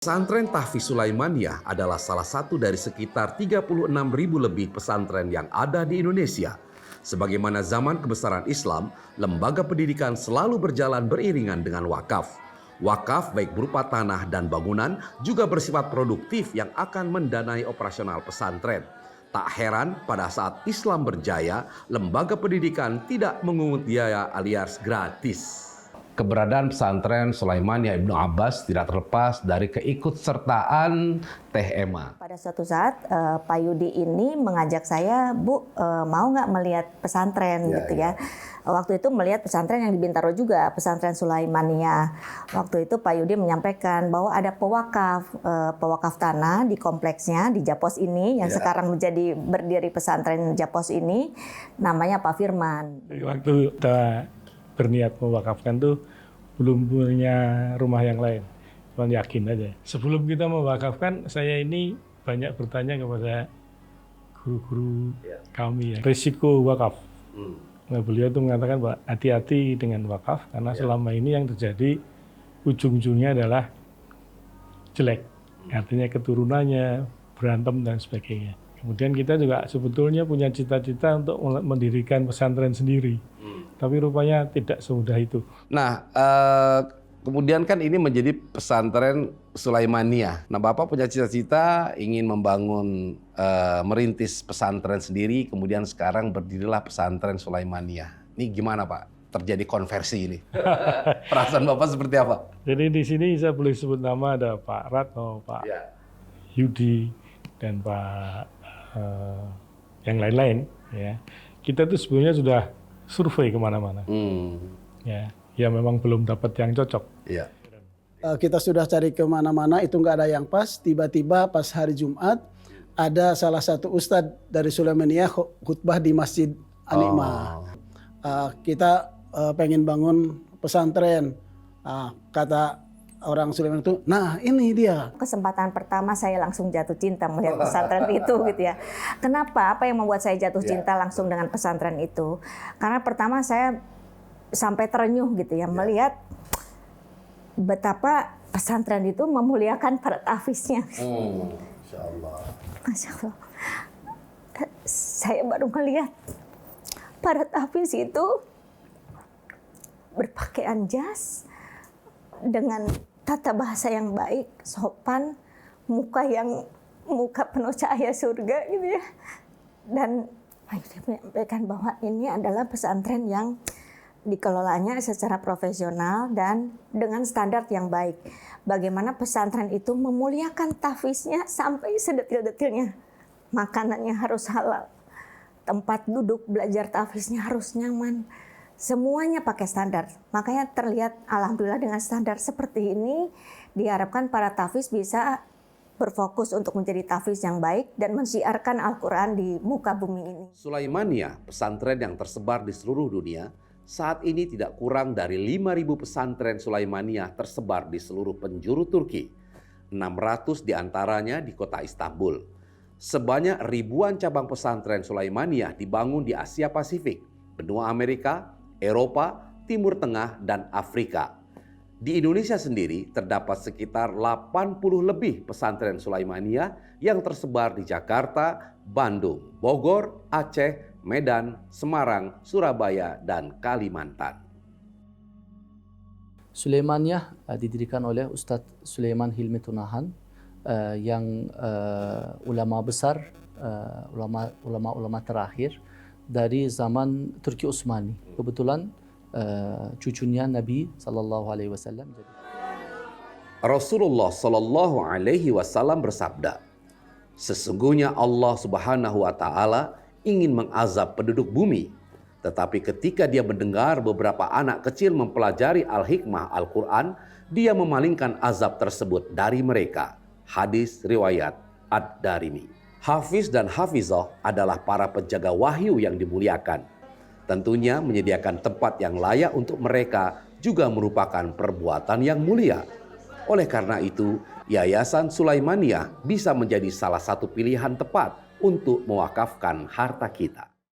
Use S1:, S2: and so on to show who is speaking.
S1: Pesantren Tahfiz Sulaimaniyah adalah salah satu dari sekitar 36.000 lebih pesantren yang ada di Indonesia. Sebagaimana zaman kebesaran Islam, lembaga pendidikan selalu berjalan beriringan dengan wakaf. Wakaf baik berupa tanah dan bangunan juga bersifat produktif yang akan mendanai operasional pesantren. Tak heran pada saat Islam berjaya, lembaga pendidikan tidak mengungut biaya alias gratis. Keberadaan pesantren Sulaimaniyah Ibnu Abbas tidak terlepas dari keikutsertaan Teh Ema.
S2: Pada suatu saat Pak Yudi ini mengajak saya, Bu, mau nggak melihat pesantren gitu ya. Waktu itu melihat pesantren yang di Bintaro juga, pesantren Sulaimaniyah. Waktu itu Pak Yudi menyampaikan bahwa ada pewakaf tanah di kompleksnya di Japos ini yang sekarang menjadi berdiri pesantren Japos ini, namanya Pak Firman.
S3: Waktu kita berniat mewakafkan tuh belum punya rumah yang lain, cuma yakin aja. Sebelum kita mewakafkan, saya ini banyak bertanya kepada guru-guru kami ya, risiko wakaf. Nah, beliau tuh mengatakan, Pak, hati-hati dengan wakaf karena selama ini yang terjadi ujung-ujungnya adalah jelek, artinya keturunannya berantem dan sebagainya. Kemudian kita juga sebetulnya punya cita-cita untuk mendirikan pesantren sendiri. Tapi rupanya tidak semudah itu.
S1: Nah, kemudian kan ini menjadi pesantren Sulaimaniyah. Nah, Bapak punya cita-cita ingin membangun, merintis pesantren sendiri, kemudian sekarang berdirilah pesantren Sulaimaniyah. Ini gimana, Pak? Terjadi konversi ini. Perasaan Bapak seperti apa?
S3: Jadi di sini saya boleh sebut nama, ada Pak Ratno, Pak Yudi, dan Pak yang lain-lain. Ya. Kita tuh sebenarnya sudah survei kemana-mana. Ya memang belum dapat yang cocok.
S4: Kita sudah cari kemana-mana, itu nggak ada yang pas. Tiba-tiba pas hari Jumat, ada salah satu ustadz dari Sulaimaniyah khutbah di Masjid An-Ni'mah. Kita pengen bangun pesantren. Kata orang Sulaiman itu, nah ini dia.
S2: Kesempatan pertama saya langsung jatuh cinta melihat pesantren itu gitu ya. Kenapa? Apa yang membuat saya jatuh cinta langsung dengan pesantren itu? Karena pertama saya sampai terenyuh gitu ya, melihat betapa pesantren itu memuliakan para tahfiznya.
S1: Masya Allah.
S2: Masya Allah. Saya baru melihat para tahfiz itu berpakaian jas dengan tata bahasa yang baik, sopan, muka penuh cahaya surga gitu ya. Dan saya menyampaikan bahwa ini adalah pesantren yang dikelolanya secara profesional dan dengan standar yang baik. Bagaimana pesantren itu memuliakan tahfiznya sampai sedetil-detilnya. Makanannya harus halal. Tempat duduk belajar tahfiznya harus nyaman. Semuanya pakai standar. Makanya terlihat alhamdulillah dengan standar seperti ini diharapkan para tahfiz bisa berfokus untuk menjadi tahfiz yang baik dan mensiarkan Al-Quran di muka bumi ini.
S1: Sulaimaniyah, pesantren yang tersebar di seluruh dunia, saat ini tidak kurang dari 5.000 pesantren Sulaimaniyah tersebar di seluruh penjuru Turki. 600 diantaranya di kota Istanbul. Sebanyak ribuan cabang pesantren Sulaimaniyah dibangun di Asia Pasifik, benua Amerika, Eropa, Timur Tengah, dan Afrika. Di Indonesia sendiri terdapat sekitar 80 lebih pesantren Sulaimaniyah yang tersebar di Jakarta, Bandung, Bogor, Aceh, Medan, Semarang, Surabaya, dan Kalimantan.
S5: Sulaimaniyah didirikan oleh Ustadz Sulaiman Hilmi Tunahan yang ulama besar, ulama terakhir dari zaman Turki Utsmani. Kebetulan cucunya Nabi SAW.
S1: Rasulullah SAW bersabda, sesungguhnya Allah Subhanahu wa Ta'ala ingin mengazab penduduk bumi, tetapi ketika dia mendengar beberapa anak kecil mempelajari al-hikmah Al-Quran, dia memalingkan azab tersebut dari mereka. Hadis riwayat Ad-Darimi. Hafiz dan hafizah adalah para penjaga wahyu yang dimuliakan. Tentunya menyediakan tempat yang layak untuk mereka juga merupakan perbuatan yang mulia. Oleh karena itu, Yayasan Sulaimaniyah bisa menjadi salah satu pilihan tepat untuk mewakafkan harta kita.